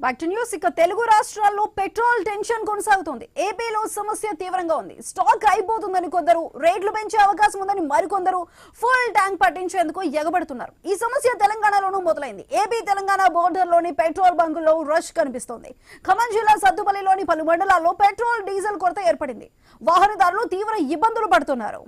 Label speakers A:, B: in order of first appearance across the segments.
A: Back to news. ఇక తెలుగు రాష్ట్రాల్లో petrol tension కొనసాగుతోంది. ఏపీలో సమస్య తీవ్రంగా ఉంది. స్టాక్ అయిపోతుందని కొందరు, రేట్లు పెంచే అవకాశం ఉందని మరికొందరు ఫుల్ ట్యాంక్ పట్టించేందుకు ఎగబడుతున్నారు. ఈ సమస్య తెలంగాణలోనూ మొదలైంది. ఏపీ తెలంగాణ బోర్డర్లోని పెట్రోల్ బంకుల్లో రష్ కనిపిస్తోంది. ఖమ్మం జిల్లా సత్తుపల్లిలోని పలు మండలాల్లో పెట్రోల్, డీజిల్ కొరత ఏర్పడింది. వాహనదారులు తీవ్ర ఇబ్బందులు పడుతున్నారు.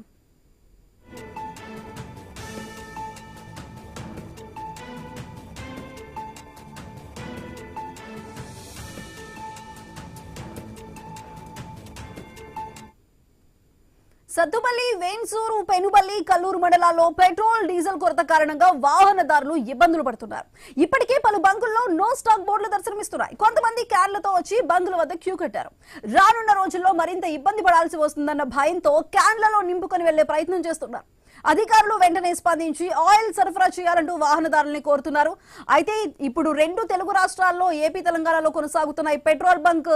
A: సత్తుపల్లి, వేన్సూరు, పెనుబల్లి, కల్లూరు మండలాల్లో పెట్రోల్, డీజిల్ కొరత కారణంగా వాహనదారులు ఇబ్బందులు పడుతున్నారు. ఇప్పటికే పలు బంకుల్లో నో స్టాక్ బోర్డులు దర్శనమిస్తున్నాయి. కొంతమంది క్యాన్లతో వచ్చి బంకుల వద్ద క్యూ కట్టారు. రానున్న రోజుల్లో మరింత ఇబ్బంది పడాల్సి వస్తుందన్న భయంతో క్యాన్లలో నింపుకొని వెళ్లే ప్రయత్నం చేస్తున్నారు. అధికారులు వెంటనే స్పందించి ఆయిల్ సరఫరా చేయాలంటూ వాహనదారుల్ని కోరుతున్నారు. అయితే ఇప్పుడు రెండు తెలుగు రాష్ట్రాల్లో, ఏపీ తెలంగాణలో కొనసాగుతున్న ఈ పెట్రోల్ బంక్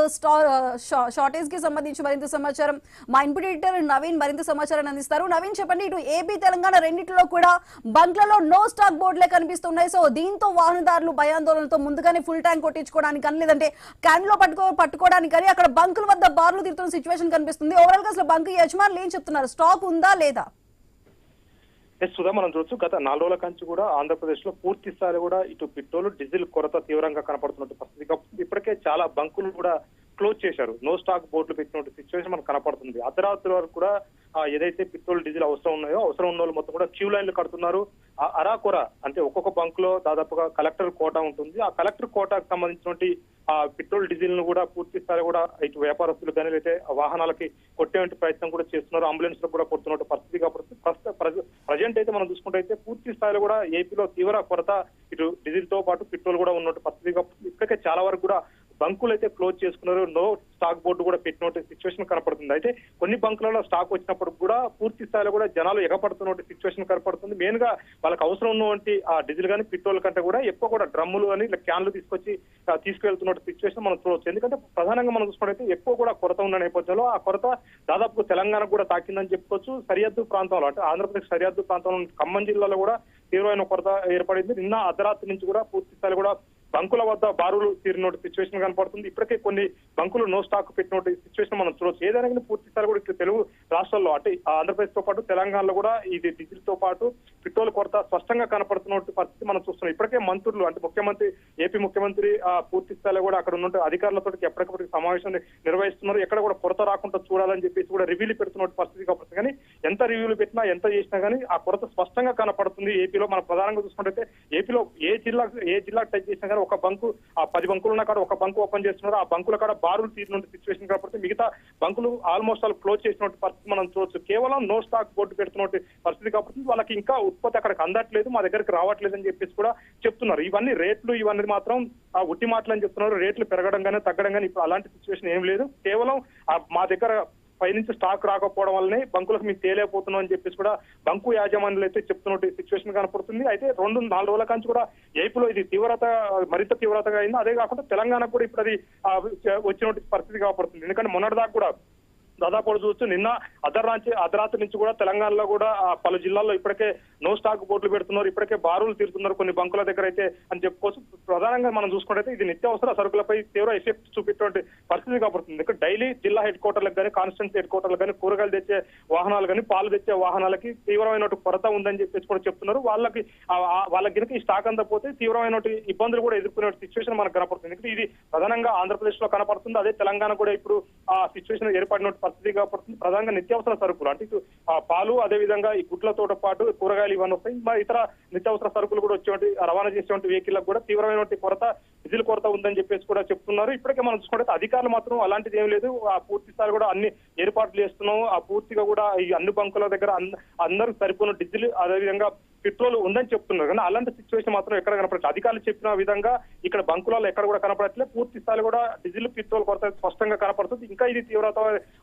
A: షార్టేజ్ కి సంబంధించి మరింత సమాచారం మా ఇన్పుట్ ఎడిటర్ నవీన్ మరింత సమాచారాన్ని అందిస్తారు. నవీన్, చెప్పండి, ఇటు ఏపీ తెలంగాణ రెండింటిలో కూడా బంక్లలో నో స్టాక్ బోర్డులే కనిపిస్తున్నాయి. సో దీంతో వాహనదారులు భయాందోళనతో ముందుగానే ఫుల్ ట్యాంక్ కొట్టించుకోవడానికి కానీ, లేదంటే క్యాన్ లో పట్టుకోవడానికి కానీ అక్కడ బంకుల వద్ద బార్లు తిరుగుతున్న సిచ్యువేషన్ కనిపిస్తుంది. ఓవరాల్ గా అసలు బంక్ యజమానులు ఏం చెప్తున్నారు? స్టాక్ ఉందా లేదా?
B: సుధా, మనం చూడొచ్చు గత 4 రోజుల కంచి కూడా ఆంధ్రప్రదేశ్ లో పూర్తి స్థాయి కూడా ఇటు పెట్రోల్, డీజిల్ కొరత తీవ్రంగా కనపడుతున్నట్టు పరిస్థితి. కాబట్టి ఇప్పటికే చాలా బంకులు కూడా క్లోజ్ చేశారు. నో స్టాక్ బోర్డులు పెట్టినట్టు సిచ్యువేషన్ మనకు కనపడుతుంది. అర్ధరాత్రి వరకు కూడా ఏదైతే పెట్రోల్, డీజిల్ అవసరం ఉన్నాయో అవసరం ఉన్న వాళ్ళు మొత్తం కూడా క్యూ లైన్లు కడుతున్నారు. అరాకొర అంటే ఒక్కొక్క బంక్ లో దాదాపుగా కలెక్టర్ కోటా ఉంటుంది. ఆ కలెక్టర్ కోటాకు సంబంధించినటువంటి పెట్రోల్, డీజిల్ ను కూడా పూర్తి స్థాయి కూడా ఇటు వ్యాపారస్తులు కానీ లేకపోతే వాహనాలకి కొట్టేటువంటి ప్రయత్నం కూడా చేస్తున్నారు. అంబులెన్స్ లో కూడా కొడుతున్నట్టు పరిస్థితి. కాబట్టి ప్రజెంట్ అయితే మనం చూసుకుంటే పూర్తి స్థాయిలో కూడా ఏపీలో తీవ్ర కొరత ఇటు డీజిల్ తో పాటు పెట్రోల్ కూడా ఉన్నట్టు పరిస్థితి. ఇప్పటికే చాలా వరకు కూడా బంకులు అయితే క్లోజ్ చేసుకున్నారు. నో స్టాక్ బోర్డు కూడా పెట్టినట్టు సిచ్యువేషన్ కనపడుతుంది. అయితే కొన్ని బంకులలో స్టాక్ వచ్చినప్పుడు కూడా పూర్తి స్థాయిలో కూడా జనాలు ఎగపడుతున్నట్టు సిచ్యువేషన్ కనపడుతుంది. మెయిన్ గా వాళ్ళకి అవసరం ఉన్నటువంటి ఆ డీజిల్ కానీ పెట్రోల్ కంటే కూడా ఎక్కువ కూడా డ్రమ్ములు కానీ క్యాన్లు తీసుకువెళ్తున్నట్టు సిచ్యువేషన్ మనం చూడవచ్చు. ఎందుకంటే ప్రధానంగా మనం చూసుకుంటే ఎక్కువ కూడా కొరత ఉన్న నేపథ్యంలో ఆ కొరత దాదాపు తెలంగాణకు కూడా తాకిందని చెప్పుకోవచ్చు. సరిహద్దు ప్రాంతంలో అంటే ఆంధ్రప్రదేశ్ సరిహద్దు ప్రాంతంలో ఖమ్మం జిల్లాలో కూడా తీవ్రమైన కొరత ఏర్పడింది. నిన్న అర్ధరాత్రి నుంచి కూడా పూర్తి స్థాయి కూడా బంకుల వద్ద బారులు తీరినట్టు సిచ్యువేషన్ కనపడుతుంది. ఇప్పటికే కొన్ని బంకులు నో స్టాక్ పెట్టినట్టు సిచ్యువేషన్ మనం చూడవచ్చు. ఏదైనా కానీ పూర్తి స్థాయి కూడా ఇక్కడ తెలుగు రాష్ట్రాల్లో అంటే ఆంధ్రప్రదేశ్ తో పాటు తెలంగాణలో కూడా ఇది డీజిల్ తో పాటు పెట్రోల్ కొరత స్పష్టంగా కనపడుతున్నట్టు పరిస్థితి మనం చూస్తున్నాం. ఇప్పటికే మంత్రులు అంటే ఏపీ ముఖ్యమంత్రి పూర్తి స్థాయిలో కూడా అక్కడ ఉన్న అధికారులతో ఎప్పటికప్పటికి సమావేశం నిర్వహిస్తున్నారు. ఎక్కడ కూడా కొరత రాకుండా చూడాలని చెప్పేసి కూడా రివ్యూలు పెడుతున్నట్టు పరిస్థితి కాబట్టి, కానీ ఎంత రివ్యూలు పెట్టినా ఎంత చేసినా కానీ ఆ కొరత స్పష్టంగా కనపడుతుంది. ఏపీలో మనం ప్రధానంగా చూసుకుంటే ఏపీలో ఏ జిల్లా టచ్ చేసినా కానీ ఒక బంకు 10 బంకులు ఉన్న కాడ ఒక బంకు ఓపెన్ చేస్తున్నారు. ఆ బంకుల కాడ బారులు తీరినట్టు సిచ్యువేషన్ కాబట్టి మిగతా బంకులు ఆల్మోస్ట్ ఆల్ క్లోజ్ చేసినట్టు పరిస్థితి మనం చూడొచ్చు. కేవలం నో స్టాక్ బోర్డు పెడుతున్నట్టు పరిస్థితి కాబట్టి వాళ్ళకి ఇంకా ఉత్పత్తి అక్కడికి అందట్లేదు, మా దగ్గరికి రావట్లేదు అని చెప్పేసి కూడా చెప్తున్నారు. ఇవన్నీ రేట్లు ఇవన్నీ మాత్రం ఉట్టి మాటలు అని చెప్తున్నారు. రేట్లు పెరగడం కానీ తగ్గడం కానీ ఇప్పుడు అలాంటి సిచ్యువేషన్ ఏం లేదు. కేవలం మా దగ్గర పైనుంచి స్టాక్ రాకపోవడం వల్లనే బంకులకు మేము తేలేకపోతున్నాం అని చెప్పేసి కూడా బంకు యాజమాన్యులు అయితే చెప్తున్నట్టు సిచ్యువేషన్ కనపడుతుంది. అయితే 2-4 రోజుల కంచి కూడా ఏపీలో ఇది మరింత తీవ్రతగా అయింది. అదే కాకుండా తెలంగాణకు కూడా ఇప్పుడు అది వచ్చినట్టు పరిస్థితి కనపడుతుంది. ఎందుకంటే మొన్నటిదాకా కూడా దాదాపు చూస్తూ నిన్న అర్ధరాత్రి నుంచి కూడా తెలంగాణలో కూడా పలు జిల్లాల్లో ఇప్పటికే నో స్టాక్ బోర్డులు పెడుతున్నారు. ఇప్పటికే బారులు తీరుతున్నారు కొన్ని బంకుల దగ్గర అయితే అని చెప్పుకోవచ్చు. ప్రధానంగా మనం చూసుకుంటే ఇది నిత్యావసర సరుకులపై తీవ్ర ఎఫెక్ట్ చూపించేటువంటి పరిస్థితి కాబడుతుంది. ఇక్కడ డైలీ జిల్లా హెడ్ క్వార్టర్లకు కానీ, కాన్స్టిట్యూన్సీ హెడ్ క్వార్టర్లకు కానీ, కూరగాయలు తెచ్చే వాహనాలు కానీ, పాలు తెచ్చే వాహనాలకి తీవ్రమైన కొరత ఉందని చెప్పేసి కూడా చెప్తున్నారు. వాళ్ళకి కనుక ఈ స్టాక్ అందకపోతే తీవ్రమైన ఇబ్బందులు కూడా ఎదుర్కొనే సిచ్యువేషన్ మనకు కనపడుతుంది. ఎందుకంటే ఇది ప్రధానంగా ఆంధ్రప్రదేశ్ లో కనపడుతుంది. అదే తెలంగాణ కూడా ఇప్పుడు ఆ సిచ్యువేషన్ ఏర్పడినట్టు పరిస్థితి కాబట్టి ప్రధానంగా నిత్యావసర సరుకులు అంటే ఇటు పాలు, అదే విధంగా ఈ గుడ్లతో పాటు కూరగాయలు ఇవన్నీ వస్తాయి. మరి ఇతర నిత్యావసర సరుకులు కూడా వచ్చేటువంటి రవాణా చేసేటువంటి వెహికల్ కూడా తీవ్రమైన కొరత, డీజిల్ కొరత ఉందని చెప్పేసి కూడా చెప్తున్నారు. ఇప్పటికే మనం చూసుకుంటే అధికారులు మాత్రం అలాంటిది ఏం లేదు, ఆ పూర్తి స్థాయి కూడా అన్ని ఏర్పాట్లు చేస్తున్నాము. ఆ పూర్తిగా కూడా ఈ అన్ని బంకుల దగ్గర అందరూ సరిపోయిన డీజిల్ అదేవిధంగా పెట్రోల్ ఉందని చెప్తున్నారు. కానీ అలాంటి సిచ్యువేషన్ మాత్రం ఎక్కడ కనపడట్లేదు. అధికారులు చెప్పిన విధంగా ఇక్కడ బంకులలో ఎక్కడ కూడా కనపడట్లేదు. పూర్తి స్థాయి కూడా డీజిల్, పెట్రోల్ కొరత స్పష్టంగా కనపడుతుంది. ఇంకా ఇది తీవ్రత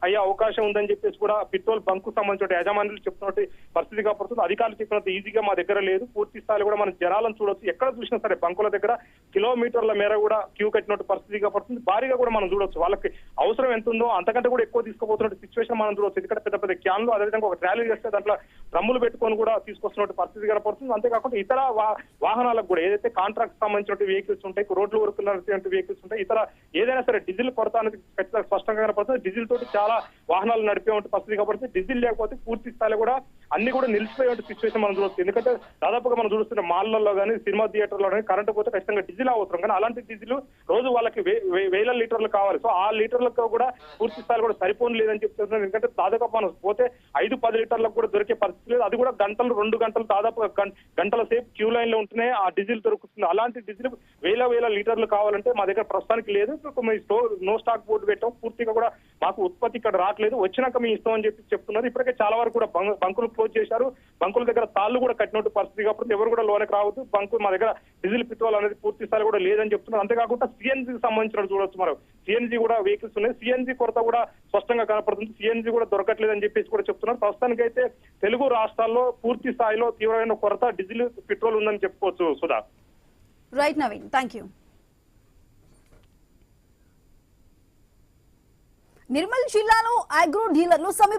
B: అయ్యే అవకాశం ఉందని చెప్పేసి కూడా పెట్రోల్ బంకు సంబంధించిన యాజమాన్యులు చెప్తున్నట్టు పరిస్థితి కనపడుతుంది. అధికారులు చెప్పినంత ఈజీగా మా దగ్గర లేదు. పూర్తి స్థాయి కూడా మనం జనాలను చూడొచ్చు. ఎక్కడ చూసినా సరే బంకుల దగ్గర కిలోమీటర్ల లీటర్ల మేర కూడా క్యూ కట్టినట్టు పరిస్థితి కనపడుతుంది. భారీగా కూడా మనం చూడొచ్చు, వాళ్ళకి అవసరం ఎంత ఉందో అంతకంటే కూడా ఎక్కువ తీసుకుపోతున్నట్టు సిచ్యువేషన్ మనం చూడొచ్చు. ఎందుకంటే పెద్ద పెద్ద క్యాన్లు, అదేవిధంగా ఒక ట్రాలీ చేస్తే దాంట్లో డ్రమ్ములు పెట్టుకొని కూడా తీసుకొస్తున్నట్టు పరిస్థితి కనపడుతుంది. అంతేకాకుండా ఇతర వాహనాలకు కూడా ఏదైతే కాంట్రాక్ట్ సంబంధించిన వెహికల్స్ ఉంటాయి, రోడ్లు వరకు వెహికల్స్ ఉంటాయి, ఇతర ఏదైనా సరే డీజిల్ కొరత అనేది ఖచ్చితంగా స్పష్టంగా కనపడుతుంది. డీజిల్ తోటి చాలా వాహనాలు నడిపే ఉంటే పరిస్థితి కనపడుతుంది. డీజిల్ లేకపోతే పూర్తి స్థాయిలో కూడా అన్ని కూడా నిలిచిపోయే సిచ్యువేషన్ మనం చూడొచ్చు. ఎందుకంటే దాదాపుగా మనం చూస్తున్న మాల్లలో కానీ సినిమా థియేటర్లో కానీ కరెంట్ పోతే ఖచ్చితంగా డీజిల్ అవసరం, కానీ అలాంటి డీజిల్ రోజు వాళ్ళకి వేల లీటర్లు కావాలి. సో ఆ లీటర్లకు కూడా పూర్తి స్థాయిలో కూడా సరిపోని లేదని చెప్తున్నారు. ఎందుకంటే దాదాపు మనం పోతే 5-10 లీటర్లకు కూడా దొరికే పరిస్థితి లేదు. అది కూడా గంటలు 2 గంటలు దాదాపుగా గంటల సేపు క్యూ లైన్ లో ఉంటేనే ఆ డీజిల్ దొరుకుతుంది. అలాంటి డీజిల్ వేల లీటర్లు కావాలంటే మా దగ్గర ప్రస్తుతానికి లేదు. నో స్టాక్ బోర్డు పెట్టాం, పూర్తిగా కూడా మాకు ఉత్పత్తి ఇక్కడ రావట్లేదు, వచ్చినాక మీ ఇస్తాం అని చెప్తున్నారు. ఇప్పటికే చాలా వరకు కూడా బంకులు క్లోజ్ చేశారు. బంకుల దగ్గర తాళ్లు కూడా కట్టినట్టు పరిస్థితి కాబట్టి ఎవరు కూడా లోనికి రావద్దు. బంకు మా దగ్గర డీజిల్ పెట్రోల్ అనేది పూర్తి స్థాయి కూడా లేదని చెప్తున్నారు. అంతేకాకుండా సిఎన్జీకి సంబంధించినట్టు చూడొచ్చు, మనం సిఎన్జీ కూడా వెహికల్స్ ఉన్నాయి. సిఎన్జీ కొరత కూడా స్పష్టంగా కనపడుతుంది. సిఎన్జీ కూడా దొరకట్లేదని చెప్పేసి కూడా చెప్తున్నారు. ప్రస్తుతానికి అయితే తెలుగు రాష్ట్రాల్లో పూర్తి స్థాయిలో తీవ్రమైన కొరత డీజిల్ పెట్రోల్ ఉందని చెప్పుకోవచ్చు. Sudha.
A: Right Naveen, thank you. Nirmal జిల్లాలో అగ్రో డీలర్లు సమ్మె